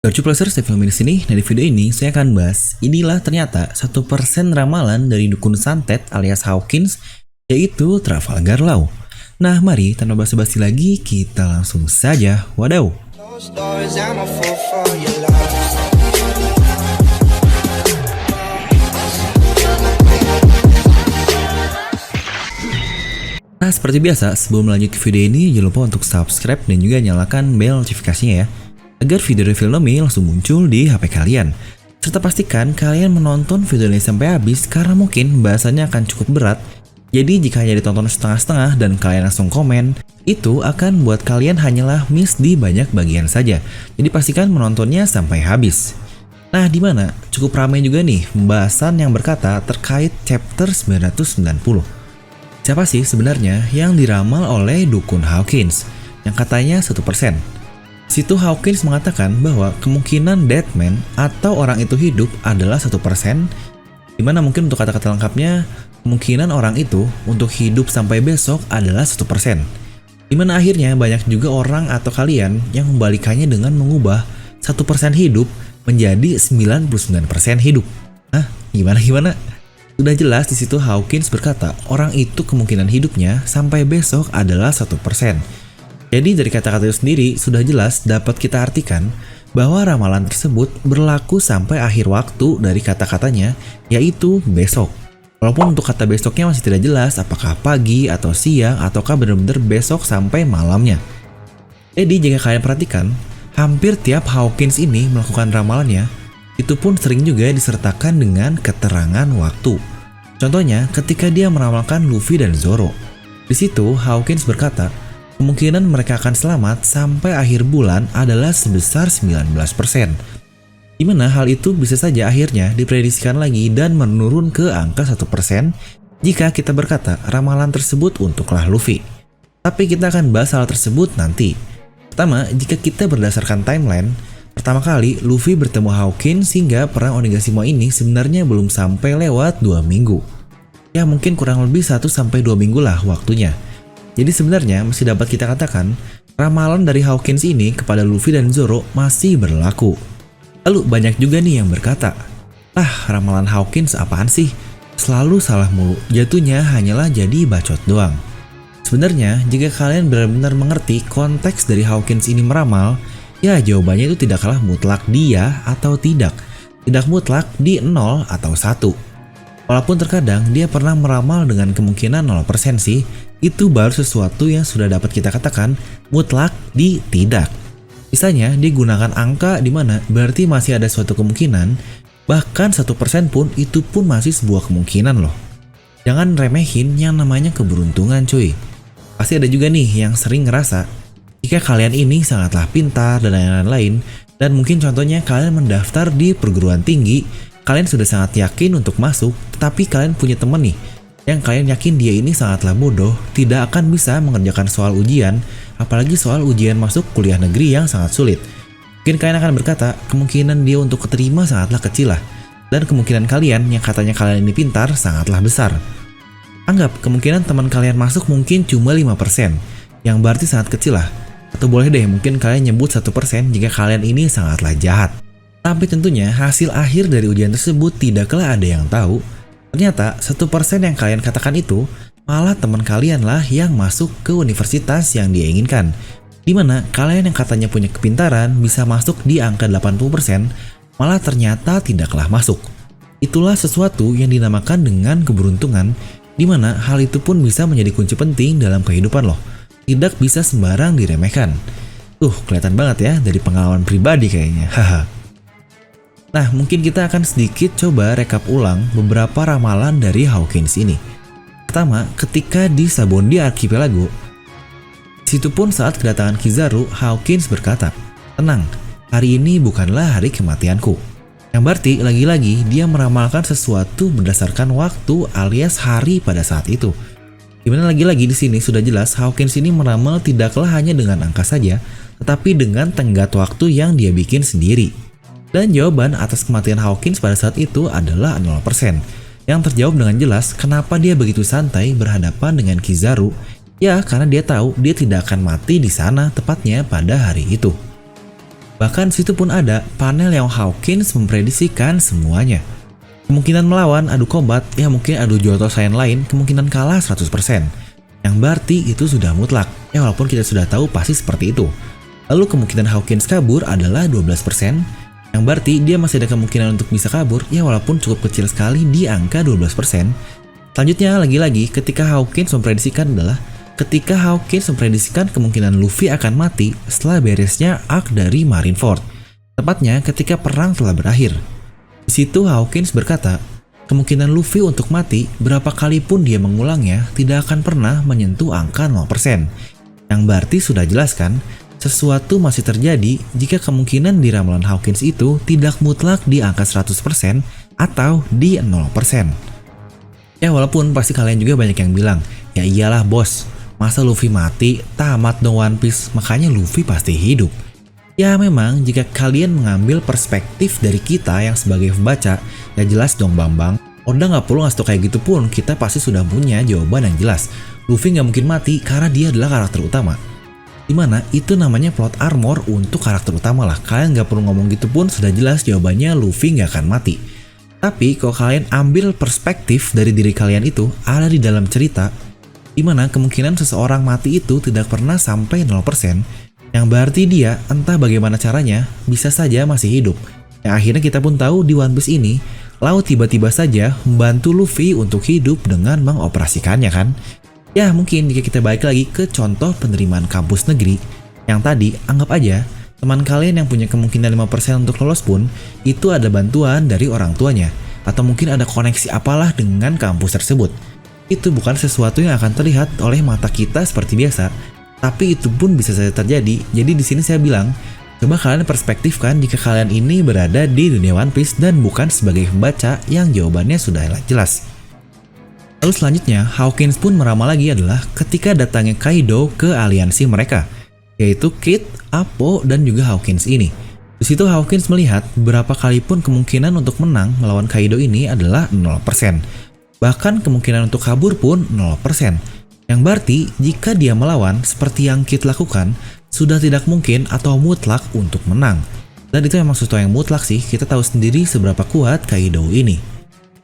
Garcu Placer, saya film di sini. Nah, di video ini saya akan bahas inilah ternyata 1% ramalan dari dukun santet alias Hawkins, yaitu Trafalgar Law. Nah, mari tanpa basa-basi lagi kita langsung saja. Wadaw. Nah, seperti biasa, sebelum lanjut ke video ini, jangan lupa untuk subscribe dan juga nyalakan bel notifikasinya ya, agar video review Nomi langsung muncul di HP kalian. Serta pastikan kalian menonton video ini sampai habis karena mungkin bahasannya akan cukup berat. Jadi jika hanya ditonton setengah-setengah dan kalian langsung komen, itu akan buat kalian hanyalah miss di banyak bagian saja. Jadi pastikan menontonnya sampai habis. Nah, dimana cukup ramai juga nih pembahasan yang berkata terkait chapter 990. Siapa sih sebenarnya yang diramal oleh dukun Hawkins yang katanya 1%? Situ Hawkins mengatakan bahwa kemungkinan Deadman atau orang itu hidup adalah 1%, dimana mungkin untuk kata-kata lengkapnya, kemungkinan orang itu untuk hidup sampai besok adalah 1%. Dimana akhirnya banyak juga orang atau kalian yang membalikannya dengan mengubah 1% hidup menjadi 99% hidup. Hah? Gimana? Sudah jelas di situ Hawkins berkata orang itu kemungkinan hidupnya sampai besok adalah 1%. Jadi dari kata-kata itu sendiri sudah jelas dapat kita artikan bahwa ramalan tersebut berlaku sampai akhir waktu dari kata-katanya, yaitu besok. Walaupun untuk kata besoknya masih tidak jelas apakah pagi atau siang ataukah benar-benar besok sampai malamnya. Jadi jika kalian perhatikan, hampir tiap Hawkins ini melakukan ramalannya, itu pun sering juga disertakan dengan keterangan waktu. Contohnya ketika dia meramalkan Luffy dan Zoro. Di situ Hawkins berkata, kemungkinan mereka akan selamat sampai akhir bulan adalah sebesar 19%. Dimana hal itu bisa saja akhirnya diprediksikan lagi dan menurun ke angka 1% jika kita berkata ramalan tersebut untuklah Luffy. Tapi kita akan bahas hal tersebut nanti. Pertama, jika kita berdasarkan timeline, pertama kali Luffy bertemu Hawkins hingga perang Onigashima ini sebenarnya belum sampai lewat 2 minggu. Ya mungkin kurang lebih 1-2 minggu lah waktunya. Jadi sebenarnya masih dapat kita katakan ramalan dari Hawkins ini kepada Luffy dan Zoro masih berlaku. Lalu banyak juga nih yang berkata, ramalan Hawkins apaan sih? Selalu salah mulu, jatuhnya hanyalah jadi bacot doang. Sebenarnya jika kalian benar-benar mengerti konteks dari Hawkins ini meramal, ya jawabannya itu tidak kalah mutlak dia atau tidak. Tidak mutlak di 0 atau 1. Walaupun terkadang dia pernah meramal dengan kemungkinan 0% sih, itu baru sesuatu yang sudah dapat kita katakan mutlak di tidak. Misalnya dia gunakan angka di mana berarti masih ada suatu kemungkinan, bahkan 1% pun itu pun masih sebuah kemungkinan loh. Jangan remehin yang namanya keberuntungan cuy. Pasti ada juga nih yang sering ngerasa jika kalian ini sangatlah pintar dan lain-lain, dan mungkin contohnya kalian mendaftar di perguruan tinggi, kalian sudah sangat yakin untuk masuk, tetapi kalian punya teman nih, yang kalian yakin dia ini sangatlah bodoh, tidak akan bisa mengerjakan soal ujian, apalagi soal ujian masuk kuliah negeri yang sangat sulit. Mungkin kalian akan berkata, kemungkinan dia untuk keterima sangatlah kecil lah, dan kemungkinan kalian yang katanya kalian ini pintar sangatlah besar. Anggap kemungkinan teman kalian masuk mungkin cuma 5%, yang berarti sangat kecil lah. Atau boleh deh mungkin kalian nyebut 1% jika kalian ini sangatlah jahat. Tapi tentunya hasil akhir dari ujian tersebut tidaklah ada yang tahu. Ternyata 1% yang kalian katakan itu malah teman kalian lah yang masuk ke universitas yang dia inginkan. Dimana kalian yang katanya punya kepintaran bisa masuk di angka 80%, malah ternyata tidaklah masuk. Itulah sesuatu yang dinamakan dengan keberuntungan, dimana hal itu pun bisa menjadi kunci penting dalam kehidupan loh. Tidak bisa sembarang diremehkan. Kelihatan banget ya dari pengalaman pribadi kayaknya. Haha. Nah, mungkin kita akan sedikit coba rekap ulang beberapa ramalan dari Hawkins ini. Pertama, ketika di Sabondi Archipelago, situ pun saat kedatangan Kizaru, Hawkins berkata, tenang, hari ini bukanlah hari kematianku. Yang berarti lagi-lagi dia meramalkan sesuatu berdasarkan waktu alias hari pada saat itu. Dimana lagi-lagi di sini sudah jelas Hawkins ini meramal tidaklah hanya dengan angka saja, tetapi dengan tenggat waktu yang dia bikin sendiri. Dan jawaban atas kematian Hawkins pada saat itu adalah 0%. Yang terjawab dengan jelas kenapa dia begitu santai berhadapan dengan Kizaru. Ya karena dia tahu dia tidak akan mati di sana tepatnya pada hari itu. Bahkan situ pun ada panel yang Hawkins memprediksikan semuanya. Kemungkinan melawan adu kombat, ya mungkin adu Johto Saiyan lain, kemungkinan kalah 100%. Yang berarti itu sudah mutlak, ya walaupun kita sudah tahu pasti seperti itu. Lalu kemungkinan Hawkins kabur adalah 12%, yang berarti dia masih ada kemungkinan untuk bisa kabur, ya walaupun cukup kecil sekali di angka 12%. Selanjutnya lagi-lagi ketika Hawkins memprediksikan kemungkinan Luffy akan mati setelah beresnya arc dari Marineford. Tepatnya ketika perang telah berakhir. Di situ Hawkins berkata, kemungkinan Luffy untuk mati berapa kali pun dia mengulangnya tidak akan pernah menyentuh angka 0%. Yang berarti sudah jelas kan, sesuatu masih terjadi jika kemungkinan di ramalan Hawkins itu tidak mutlak di angka 100% atau di 0%. Ya walaupun pasti kalian juga banyak yang bilang, ya iyalah bos, masa Luffy mati, tamat dong One Piece, makanya Luffy pasti hidup. Ya memang jika kalian mengambil perspektif dari kita yang sebagai pembaca, ya jelas dong Bambang. Oda nggak perlu ngasih tau kayak gitu pun, kita pasti sudah punya jawaban yang jelas. Luffy nggak mungkin mati karena dia adalah karakter utama. Dimana itu namanya plot armor untuk karakter utama lah. Kalian nggak perlu ngomong gitu pun sudah jelas jawabannya Luffy nggak akan mati. Tapi kalau kalian ambil perspektif dari diri kalian itu ada di dalam cerita, dimana kemungkinan seseorang mati itu tidak pernah sampai 0%, yang berarti dia entah bagaimana caranya bisa saja masih hidup. Yang akhirnya kita pun tahu di One Piece ini, Law tiba-tiba saja membantu Luffy untuk hidup dengan mengoperasikannya kan. Ya mungkin jika kita balik lagi ke contoh penerimaan kampus negeri, yang tadi anggap aja teman kalian yang punya kemungkinan 5% untuk lolos pun itu ada bantuan dari orang tuanya, atau mungkin ada koneksi apalah dengan kampus tersebut. Itu bukan sesuatu yang akan terlihat oleh mata kita seperti biasa, tapi itu pun bisa saja terjadi. Jadi di sini saya bilang, coba kalian perspektifkan jika kalian ini berada di dunia One Piece dan bukan sebagai pembaca yang jawabannya sudah jelas. Lalu selanjutnya, Hawkins pun meramal lagi adalah ketika datangnya Kaido ke aliansi mereka, yaitu Kid, Appo, dan juga Hawkins ini. Di situ Hawkins melihat berapa kali pun kemungkinan untuk menang melawan Kaido ini adalah 0%. Bahkan kemungkinan untuk kabur pun 0%. Yang berarti jika dia melawan seperti yang Kid lakukan, sudah tidak mungkin atau mutlak untuk menang. Dan itu memang sesuatu yang mutlak sih, kita tahu sendiri seberapa kuat Kaido ini.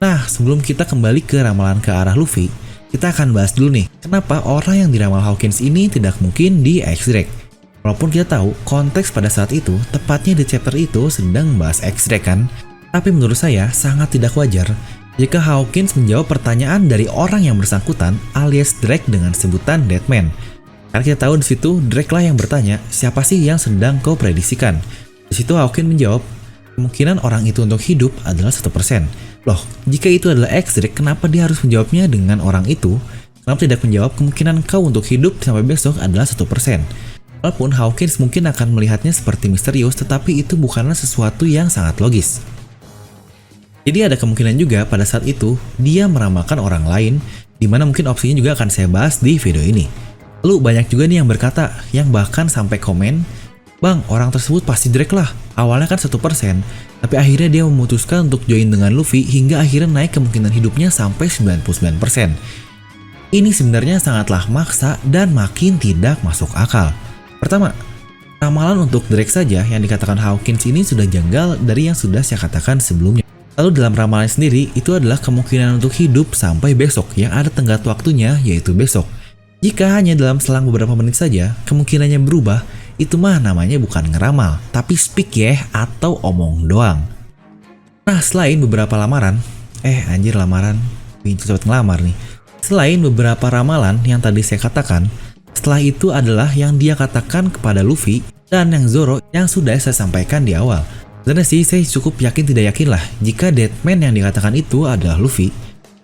Nah, sebelum kita kembali ke ramalan ke arah Luffy, kita akan bahas dulu nih, kenapa orang yang diramal Hawkins ini tidak mungkin di X-Drake. Walaupun kita tahu konteks pada saat itu, tepatnya di chapter itu sedang membahas X-Drake kan, tapi menurut saya sangat tidak wajar jika Hawkins menjawab pertanyaan dari orang yang bersangkutan alias Drake dengan sebutan Deadman. Karena kita tahu di situ Drake lah yang bertanya, siapa sih yang sedang kau prediksikan? Di situ Hawkins menjawab, kemungkinan orang itu untuk hidup adalah 1%. Loh, jika itu adalah X-Drake, kenapa dia harus menjawabnya dengan orang itu? Kenapa tidak menjawab kemungkinan kau untuk hidup sampai besok adalah 1%? Walaupun Hawkins mungkin akan melihatnya seperti misterius, tetapi itu bukanlah sesuatu yang sangat logis. Jadi ada kemungkinan juga pada saat itu dia meramalkan orang lain, dimana mungkin opsinya juga akan saya bahas di video ini. Lalu banyak juga nih yang berkata, yang bahkan sampai komen, Bang, orang tersebut pasti Drake lah, awalnya kan 1%, tapi akhirnya dia memutuskan untuk join dengan Luffy hingga akhirnya naik kemungkinan hidupnya sampai 99%. Ini sebenarnya sangatlah maksa dan makin tidak masuk akal. Pertama, ramalan untuk Drake saja yang dikatakan Hawkins ini sudah janggal dari yang sudah saya katakan sebelumnya. Lalu dalam ramalan sendiri itu adalah kemungkinan untuk hidup sampai besok yang ada tenggat waktunya yaitu besok. Jika hanya dalam selang beberapa menit saja kemungkinannya berubah, itu mah namanya bukan ngeramal, tapi speak ya atau omong doang. Nah selain beberapa lamaran, pintu cepet ngelamar nih. Selain beberapa ramalan yang tadi saya katakan, setelah itu adalah yang dia katakan kepada Luffy dan yang Zoro yang sudah saya sampaikan di awal. Sebenarnya sih saya cukup tidak yakin lah jika Deadman yang dikatakan itu adalah Luffy.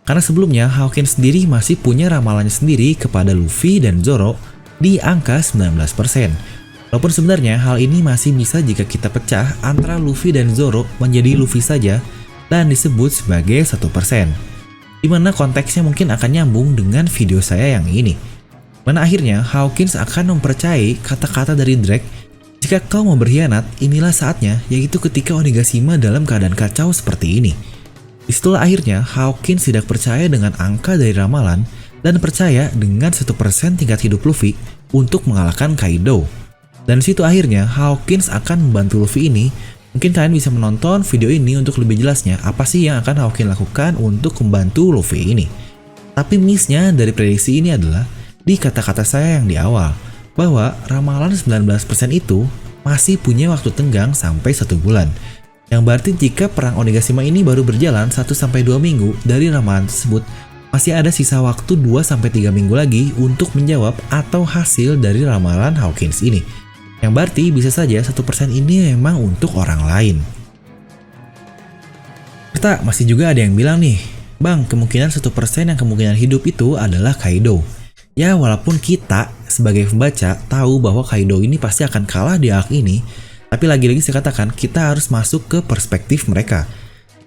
Karena sebelumnya Hawkins sendiri masih punya ramalannya sendiri kepada Luffy dan Zoro di angka 19%. Walaupun sebenarnya hal ini masih bisa jika kita pecah antara Luffy dan Zoro menjadi Luffy saja dan disebut sebagai 1%. Dimana konteksnya mungkin akan nyambung dengan video saya yang ini. Mana akhirnya Hawkins akan mempercayai kata-kata dari Drake, jika kau mau berkhianat, inilah saatnya, yaitu ketika Onigashima dalam keadaan kacau seperti ini. Disitulah akhirnya Hawkins tidak percaya dengan angka dari ramalan dan percaya dengan 1% tingkat hidup Luffy untuk mengalahkan Kaido. Dan di situ akhirnya Hawkins akan membantu Luffy ini. Mungkin kalian bisa menonton video ini untuk lebih jelasnya apa sih yang akan Hawkins lakukan untuk membantu Luffy ini. Tapi miss-nya dari prediksi ini adalah di kata-kata saya yang di awal, bahwa ramalan 19% itu masih punya waktu tenggang sampai 1 bulan. Yang berarti jika perang Onigashima ini baru berjalan 1-2 minggu dari ramalan tersebut, masih ada sisa waktu 2-3 minggu lagi untuk menjawab atau hasil dari ramalan Hawkins ini. Yang berarti bisa saja 1% ini memang untuk orang lain. Serta masih juga ada yang bilang nih, Bang, kemungkinan 1% yang kemungkinan hidup itu adalah Kaido. Ya, walaupun kita sebagai pembaca tahu bahwa Kaido ini pasti akan kalah di arc ini, tapi lagi-lagi saya katakan kita harus masuk ke perspektif mereka.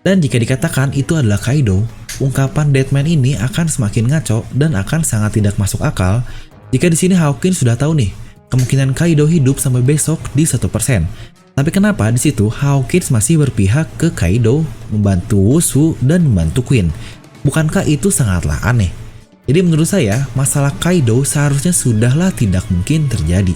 Dan jika dikatakan itu adalah Kaido, ungkapan Deadman ini akan semakin ngaco dan akan sangat tidak masuk akal jika di sini Hawkins sudah tahu nih kemungkinan Kaido hidup sampai besok di 1%. Tapi kenapa di situ Hawkins masih berpihak ke Kaido, membantu Wushu dan membantu Queen? Bukankah itu sangatlah aneh? Jadi menurut saya, masalah Kaido seharusnya sudahlah tidak mungkin terjadi.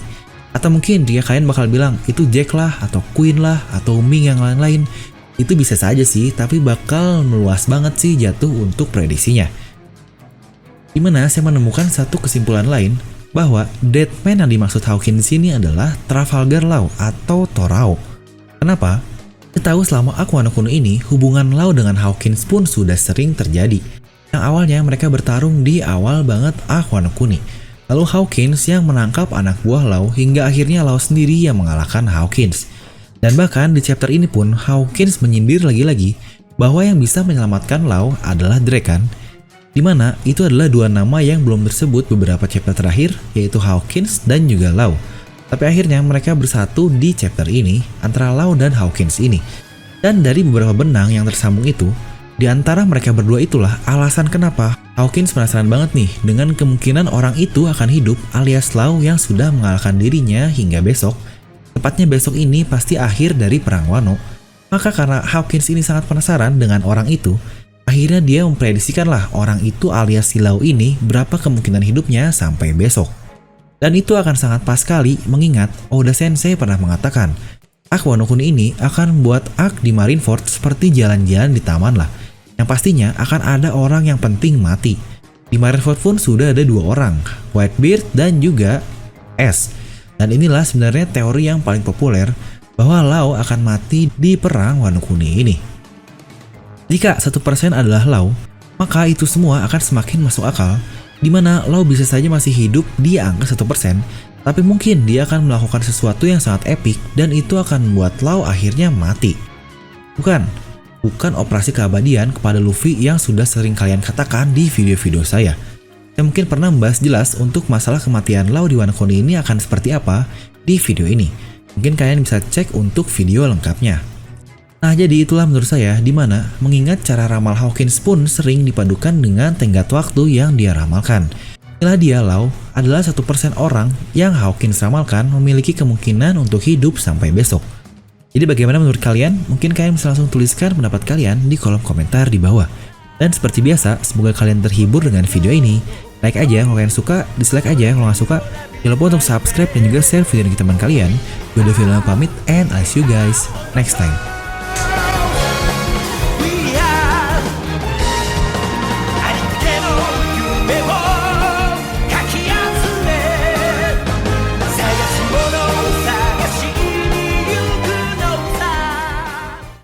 Atau mungkin jika kalian bakal bilang itu Jack lah, atau Queen lah, atau Ming yang lain-lain, itu bisa saja sih, tapi bakal meluas banget sih jatuh untuk prediksinya. Dimana saya menemukan satu kesimpulan lain, bahwa Deadman yang dimaksud Hawkins di sini adalah Trafalgar Law atau Torao. Kenapa? Kita tahu selama Aku Wano Kuni ini, hubungan Law dengan Hawkins pun sudah sering terjadi. Yang awalnya mereka bertarung di awal banget Aku Wano Kuni. Lalu Hawkins yang menangkap anak buah Law hingga akhirnya Law sendiri yang mengalahkan Hawkins. Dan bahkan di chapter ini pun Hawkins menyindir lagi-lagi bahwa yang bisa menyelamatkan Law adalah Drake kan? Dimana itu adalah dua nama yang belum tersebut beberapa chapter terakhir, yaitu Hawkins dan juga Law. Tapi akhirnya mereka bersatu di chapter ini antara Law dan Hawkins ini. Dan dari beberapa benang yang tersambung itu, di antara mereka berdua itulah alasan kenapa Hawkins penasaran banget nih dengan kemungkinan orang itu akan hidup alias Law yang sudah mengalahkan dirinya hingga besok. Tepatnya besok ini pasti akhir dari Perang Wano. Maka karena Hawkins ini sangat penasaran dengan orang itu, akhirnya dia memprediksikanlah orang itu alias si Law ini berapa kemungkinan hidupnya sampai besok. Dan itu akan sangat pas sekali mengingat Oda Sensei pernah mengatakan, Aku Wano Kuni ini akan membuat arc di Marineford seperti jalan-jalan di taman lah. Yang pastinya akan ada orang yang penting mati. Di Marineford pun sudah ada 2 orang, Whitebeard dan juga Ace. Dan inilah sebenarnya teori yang paling populer bahwa Law akan mati di Perang Wano Kuni ini. Jika 1% adalah Law, maka itu semua akan semakin masuk akal, dimana Law bisa saja masih hidup di angka 1%, tapi mungkin dia akan melakukan sesuatu yang sangat epik dan itu akan membuat Law akhirnya mati. Bukan operasi keabadian kepada Luffy yang sudah sering kalian katakan di video-video saya. Saya mungkin pernah membahas jelas untuk masalah kematian Law di Wano Kuni ini akan seperti apa di video ini. Mungkin kalian bisa cek untuk video lengkapnya. Nah, jadi itulah menurut saya dimana mengingat cara ramal Hawkins pun sering dipadukan dengan tenggat waktu yang dia ramalkan. Inilah dia Law adalah 1% orang yang Hawkins ramalkan memiliki kemungkinan untuk hidup sampai besok. Jadi bagaimana menurut kalian? Mungkin kalian bisa langsung tuliskan pendapat kalian di kolom komentar di bawah. Dan seperti biasa, semoga kalian terhibur dengan video ini. Like aja kalau kalian suka, dislike aja kalau nggak suka. Jangan lupa untuk subscribe dan juga share video ini ke teman kalian. Gue udah pamit and I'll see you guys next time.